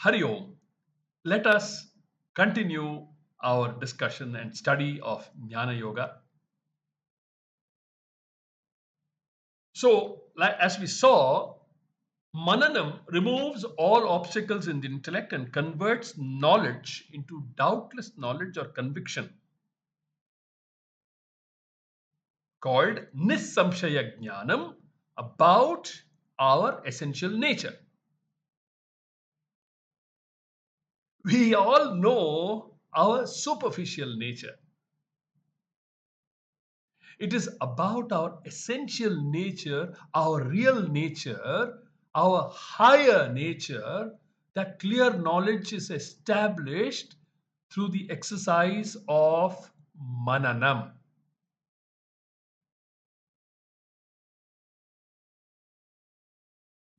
Hari Om. Let us continue our discussion and study of Jnana Yoga. So, as we saw, Mananam removes all obstacles in the intellect and converts knowledge into doubtless knowledge or conviction called Nissamshaya Jnanam about our essential nature. We all know our superficial nature. It is about our essential nature, our real nature, our higher nature, that clear knowledge is established through the exercise of mananam.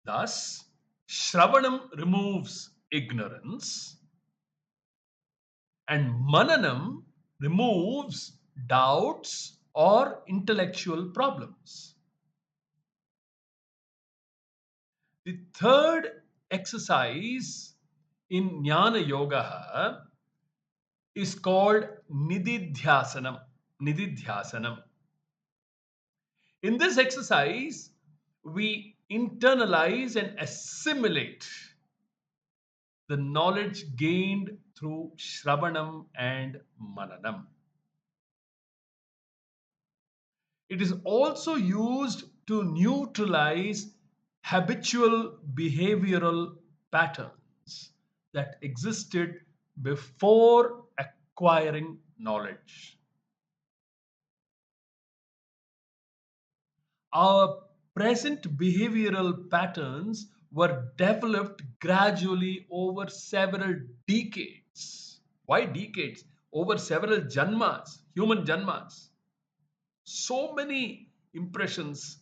Thus, Shravanam removes ignorance and Mananam removes doubts or intellectual problems. The third exercise in Jnana Yoga is called Nididhyasanam. Nididhyasanam. In this exercise, we internalize and assimilate the knowledge gained through Shravanam and Mananam. It is also used to neutralize habitual behavioral patterns that existed before acquiring knowledge. Our present behavioral patterns were developed gradually over several decades. Why decades? Over several janmas, human janmas. So many impressions,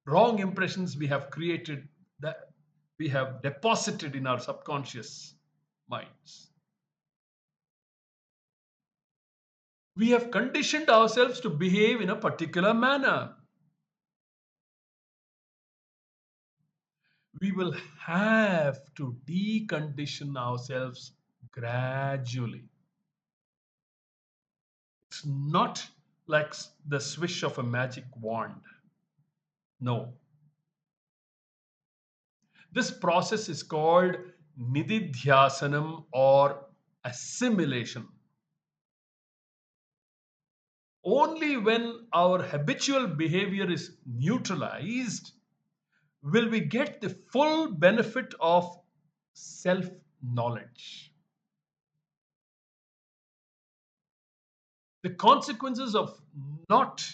wrong impressions we have created, that we have deposited in our subconscious minds. We have conditioned ourselves to behave in a particular manner. We will have to decondition ourselves gradually. It's not like the swish of a magic wand. No. This process is called nididhyasanam or assimilation. Only when our habitual behavior is neutralized will we get the full benefit of self knowledge. The consequences of not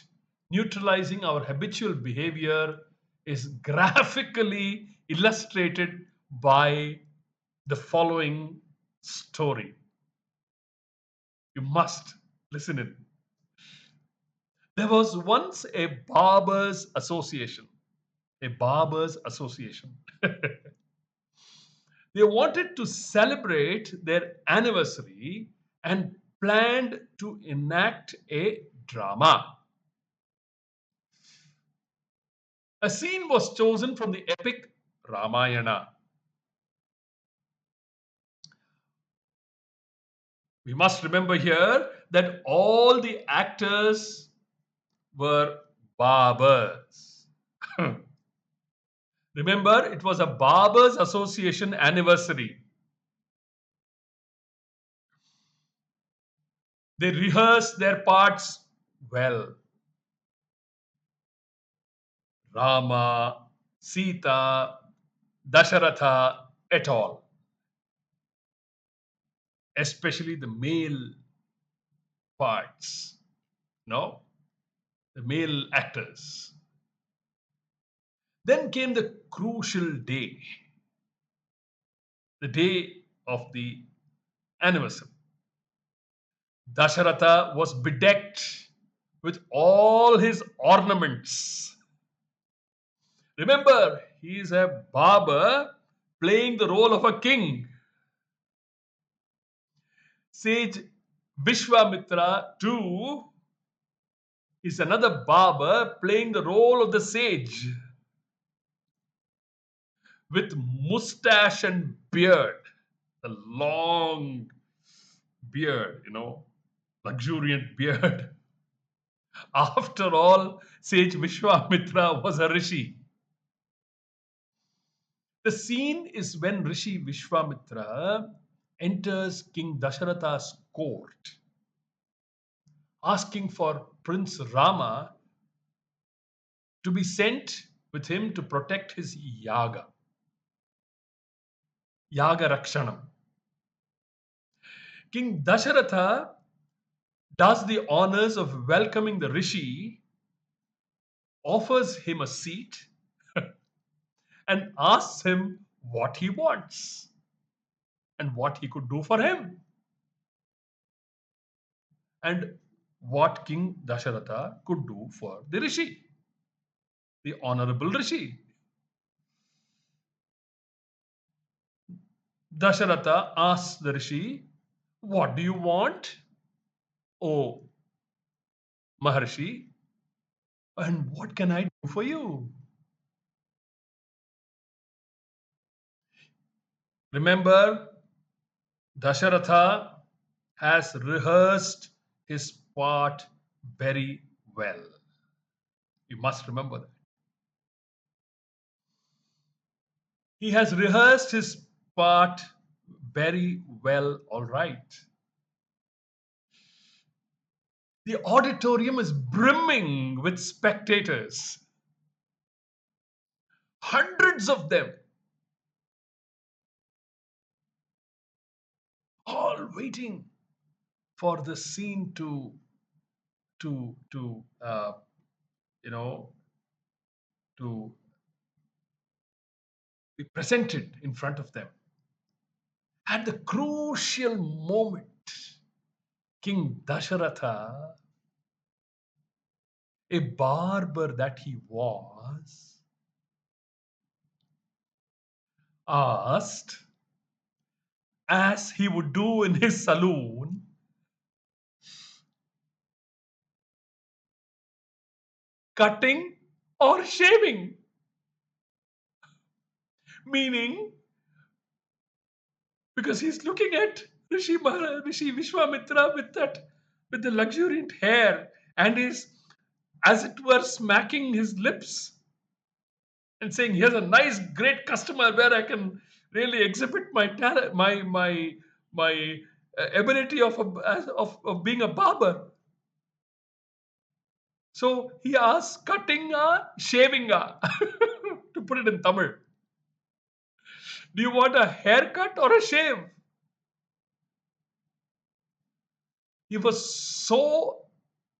neutralizing our habitual behavior is graphically illustrated by the following story. You must listen in. There was once a barbers association. A barbers association. They wanted to celebrate their anniversary and planned to enact a drama. A scene was chosen from the epic Ramayana. We must remember here that all the actors were barbers. Remember, it was a Barbers Association anniversary. They rehearsed their parts well. Rama, Sita, Dasharatha, et al. Especially the male parts. No? The male actors. Then came the crucial day, the day of the anniversary. Dasharatha was bedecked with all his ornaments. Remember, he is a barber playing the role of a king. Sage Vishwamitra too is another barber playing the role of the sage with mustache and beard. The long beard, luxuriant beard. After all, sage Vishwamitra was a rishi. The scene is when Rishi Vishwamitra enters King Dasharatha's court, asking for Prince Rama to be sent with him to protect his Yaga Rakshanam. King Dasharatha does the honors of welcoming the Rishi, offers him a seat, and asks him what he wants and what he could do for him. And what King Dasharatha could do for the Rishi, the honorable Rishi. Dasharatha asks the Rishi, "What do you want, O Maharshi? And what can I do for you?" Remember, Dasharatha has rehearsed his part very well. You must remember that. He has rehearsed his part very well, all right. The auditorium is brimming with spectators, hundreds of them, all waiting for the scene to you know to be presented in front of them. At the crucial moment, King Dasharatha, a barber that he was, asked, as he would do in his saloon, cutting or shaving, meaning, because he's looking at Rishi Vishwamitra with the luxuriant hair, and is, as it were, smacking his lips and saying, "Here's a nice, great customer where I can really exhibit my talent, my ability of being a barber." So he asks, "Cutting shaving to put it in Tamil. Do you want a haircut or a shave?" He was so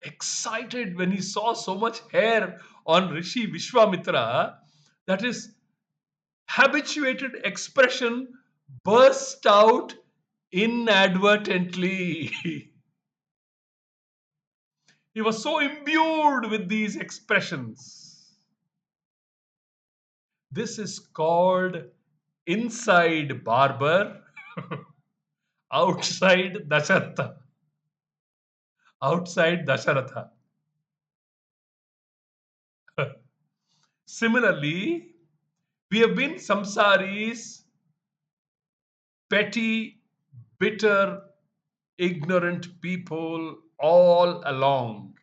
excited when he saw so much hair on Rishi Vishwamitra that his habituated expression burst out inadvertently. He was so imbued with these expressions. This is called inside barber, outside Dasharatha. Outside Dasharatha. Similarly, we have been samsaris, petty, bitter, ignorant people all along.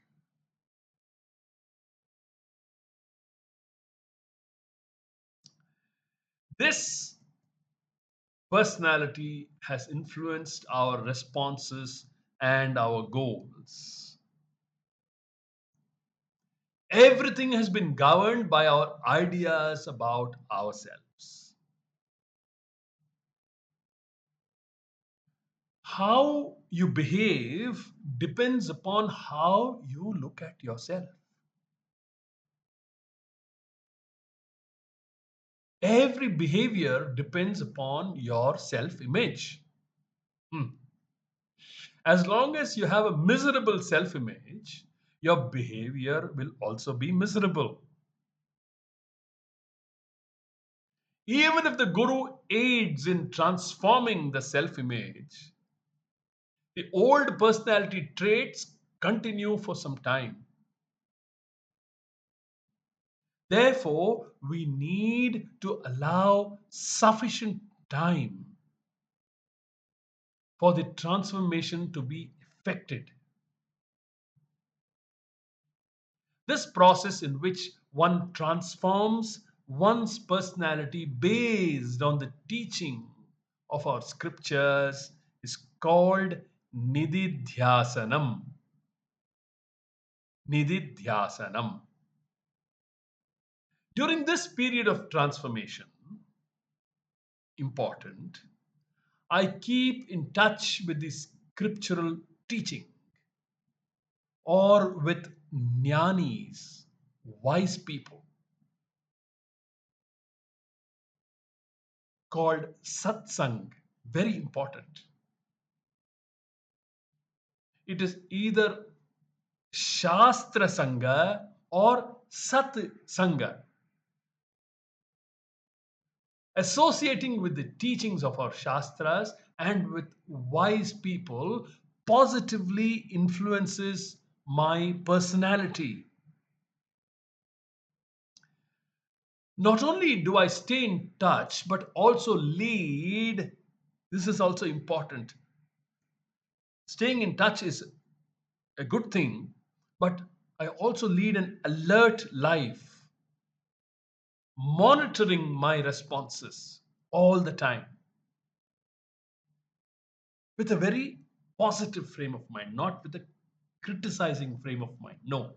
This personality has influenced our responses and our goals. Everything has been governed by our ideas about ourselves. How you behave depends upon how you look at yourself. Every behavior depends upon your self image. As long as you have a miserable self image, your behavior will also be miserable. Even if the guru aids in transforming the self image, the old personality traits continue for some time. Therefore, we need to allow sufficient time for the transformation to be effected. This process in which one transforms one's personality based on the teaching of our scriptures is called nididhyasanam. Nididhyasanam. During this period of transformation, important, I keep in touch with the scriptural teaching or with jnanis, wise people, called satsang. Very important. It is either Shastra Sangha or Sat Sangha, associating with the teachings of our Shastras and with wise people positively influences my personality. Not only do I stay in touch, but also lead. This is also important. Staying in touch is a good thing, but I also lead an alert life, monitoring my responses all the time with a very positive frame of mind, not with a criticizing frame of mind. No.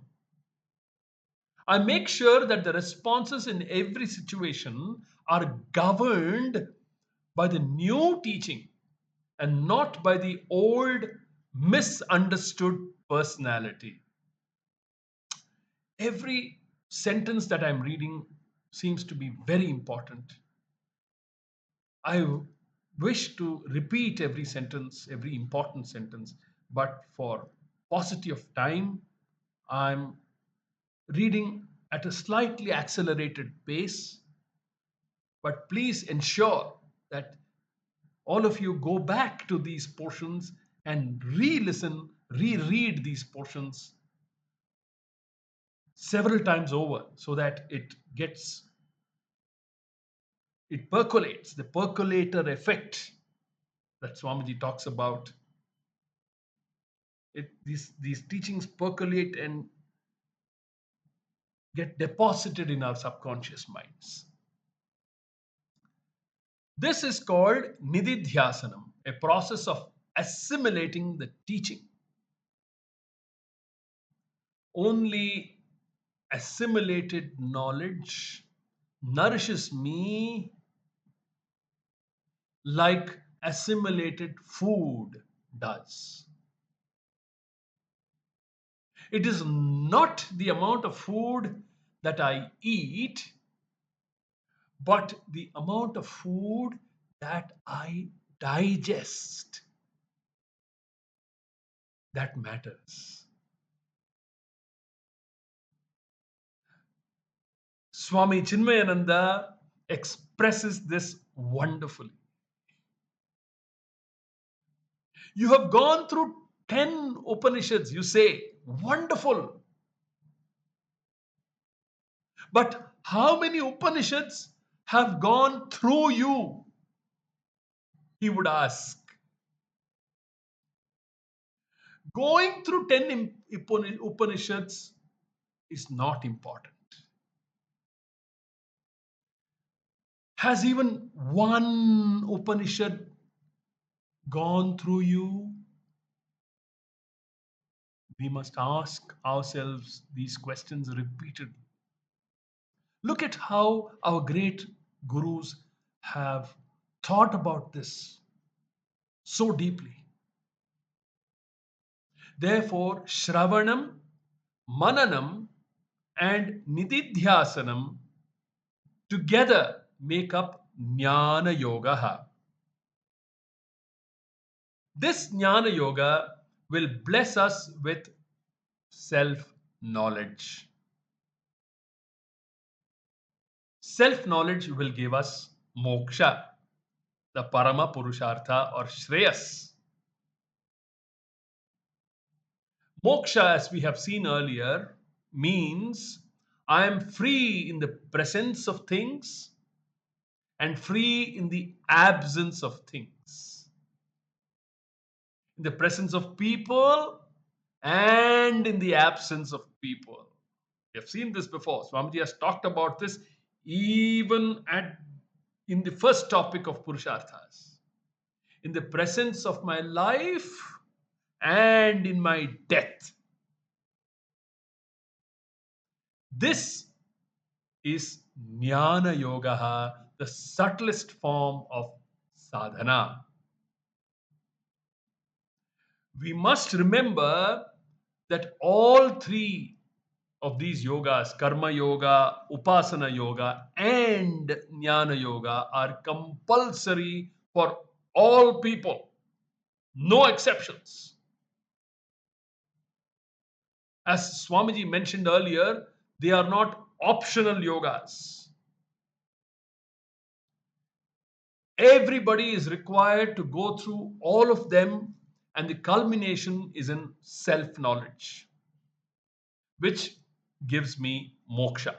I make sure that the responses in every situation are governed by the new teaching and not by the old misunderstood personality. Every sentence that I'm reading seems to be very important. I wish to repeat every sentence, every important sentence, but for paucity of time, I'm reading at a slightly accelerated pace. But please ensure that all of you go back to these portions and re listen, reread these portions several times over so that it percolates, the percolator effect that Swamiji talks about. These teachings percolate and get deposited in our subconscious minds. This is called nididhyasanam, a process of assimilating the teaching. Only assimilated knowledge nourishes me like assimilated food does. It is not the amount of food that I eat, but the amount of food that I digest that matters. Swami Chinmayananda expresses this wonderfully. You have gone through 10 Upanishads, you say, wonderful. But how many Upanishads have gone through you? He would ask. Going through 10 Upanishads is not important. Has even one Upanishad gone through you? We must ask ourselves these questions repeatedly. Look at how our great gurus have thought about this so deeply. Therefore, Shravanam, Mananam, and Nididhyasanam together make up Jnana Yoga. This Jnana Yoga will bless us with self knowledge. Self knowledge will give us moksha, the Parama Purushartha or Shreyas. Moksha, as we have seen earlier, means I am free in the presence of things and free in the absence of things. in the presence of people and in the absence of people. We have seen this before. Swamiji has talked about this even in the first topic of Purusharthas. In the presence of my life and in my death. This is Jnana Yoga, the subtlest form of sadhana. We must remember that all three of these yogas, Karma Yoga, Upasana Yoga, and Jnana Yoga, are compulsory for all people, no exceptions. As Swamiji mentioned earlier, they are not optional yogas. Everybody is required to go through all of them, and the culmination is in self knowledge, which gives me moksha.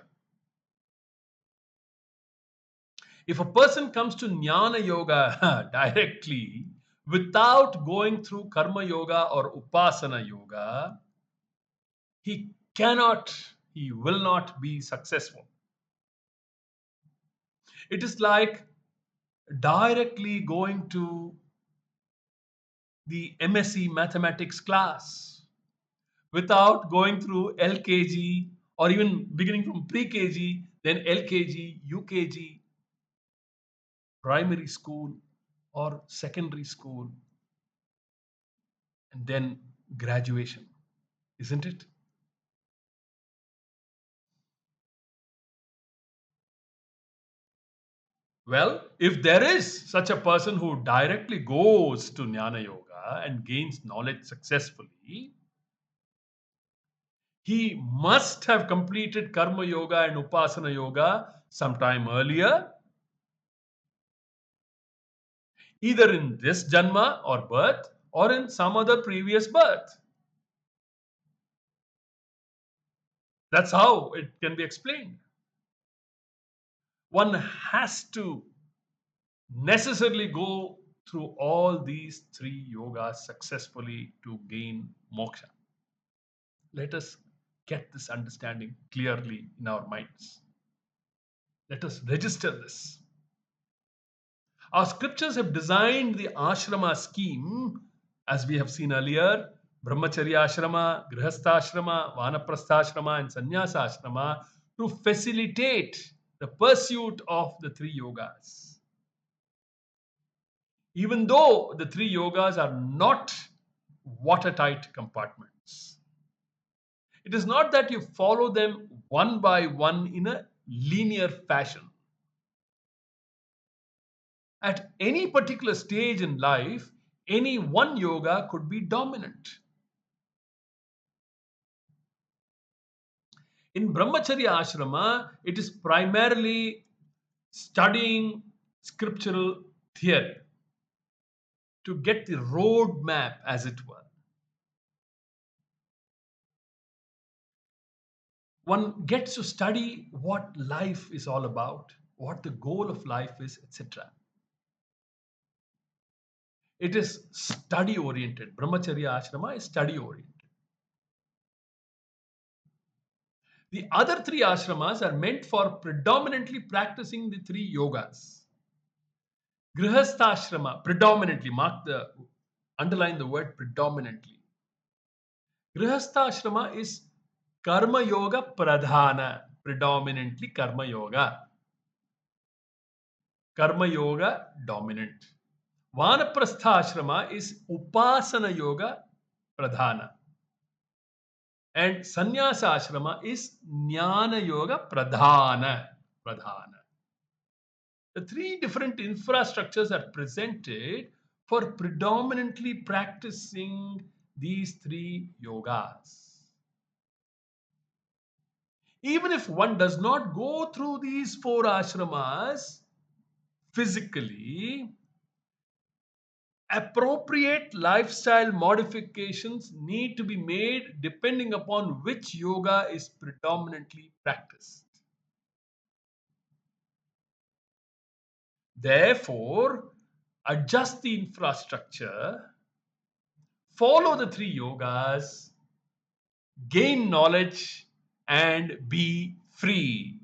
If a person comes to Jnana Yoga directly without going through Karma Yoga or Upasana Yoga, he cannot, he will not be successful. It is like directly going to the MSc mathematics class without going through LKG or even beginning from pre KG, then LKG, UKG, primary school or secondary school, and then graduation, isn't it? Well, if there is such a person who directly goes to Jnana Yoga and gains knowledge successfully, he must have completed Karma Yoga and Upasana Yoga sometime earlier, either in this Janma or birth or in some other previous birth. That's how it can be explained. One has to necessarily go through all these three yogas successfully to gain moksha. Let us get this understanding clearly in our minds. Let us register this. Our scriptures have designed the ashrama scheme, as we have seen earlier, brahmacharya ashrama, grihastha ashrama, vanaprastha ashrama, and sannyasa ashrama, to facilitate the pursuit of the three yogas. Even though the three yogas are not watertight compartments. It is not that you follow them one by one in a linear fashion. At any particular stage in life, any one yoga could be dominant. In Brahmacharya Ashrama, it is primarily studying scriptural theory to get the roadmap, as it were. One gets to study what life is all about, what the goal of life is, etc. It is study oriented. Brahmacharya Ashrama is study oriented. The other three ashramas are meant for predominantly practicing the three yogas. Grihastha ashrama, predominantly, underline the word predominantly. Grihastha ashrama is karma yoga pradhana, predominantly karma yoga. Karma yoga dominant. Vanaprastha ashrama is upasana yoga pradhana. And sannyasa ashrama is jnana yoga pradhana. The three different infrastructures are presented for predominantly practicing these three yogas. Even if one does not go through these four ashramas physically, appropriate lifestyle modifications need to be made depending upon which yoga is predominantly practiced. Therefore, adjust the infrastructure follow the three yogas, gain knowledge, and be free.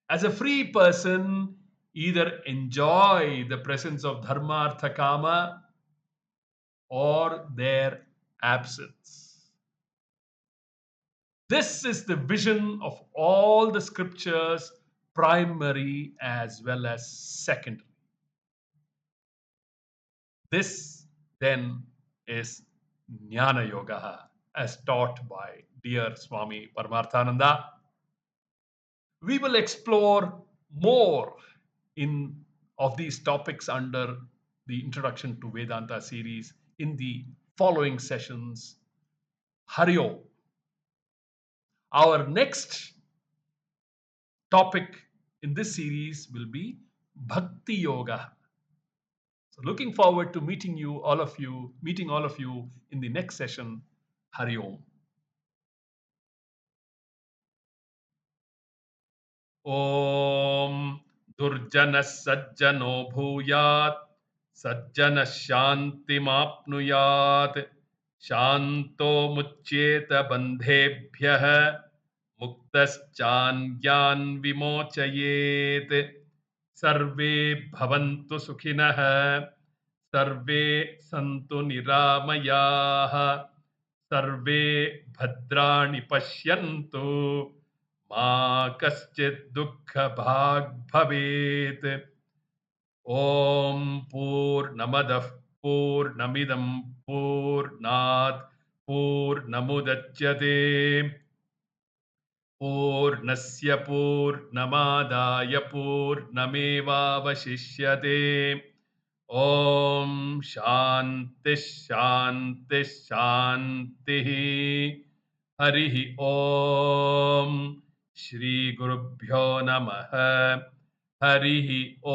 As a free person, either enjoy the presence of dharma, artha, kama, or their absence. This is the vision of all the scriptures, primary as well as secondary. This then is Jnana Yoga as taught by dear Swami Paramarthananda. We will explore more in of these topics under the Introduction to Vedanta series in the following sessions. Hari Om. Our next topic in this series will be Bhakti Yoga. So looking forward to meeting all of you in the next session. Hari Om. Om Durjana Sajjano Bhuyat Sajjana Shantimapnuyat Shanto Muccheta Bandhebhyah Muktaschan Vimochayet Sarve Bhavantu Sukhinah Sarve Santu Niramayah Sarve Bhadrani Pashyantu Ma Kaschit Dukkha Bhag Bhavet Om Purnamadah Purnamidam Purnat Purnamudachyate Purnasya Purnamadaya Purnamevavashishyate Om Shanti Shanti Shanti Harihi Om Shri Gurubhyo Namaha Harihi Om